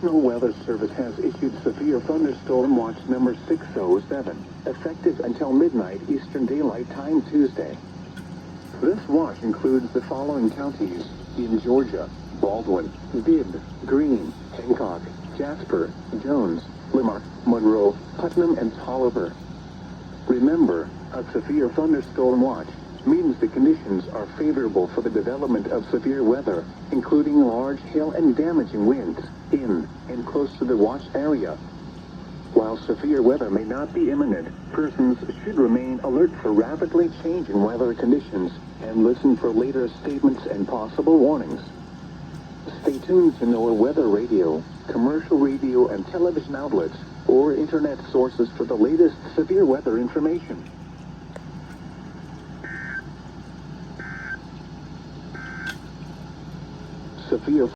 National Weather Service has issued Severe Thunderstorm Watch number 607, effective until midnight Eastern Daylight Time Tuesday. This watch includes the following counties in Georgia: Baldwin, Bibb, Greene, Hancock, Jasper, Jones, Lamar, Monroe, Putnam, and Tolliver. Remember, a severe thunderstorm watch means the conditions are favorable for the development of severe weather, including large hail and damaging winds in and close to the watch area. While severe weather may not be imminent, persons should remain alert for rapidly changing weather conditions and listen for later statements and possible warnings. Stay tuned to NOAA weather radio, commercial radio and television outlets, or internet sources for the latest severe weather information. Severe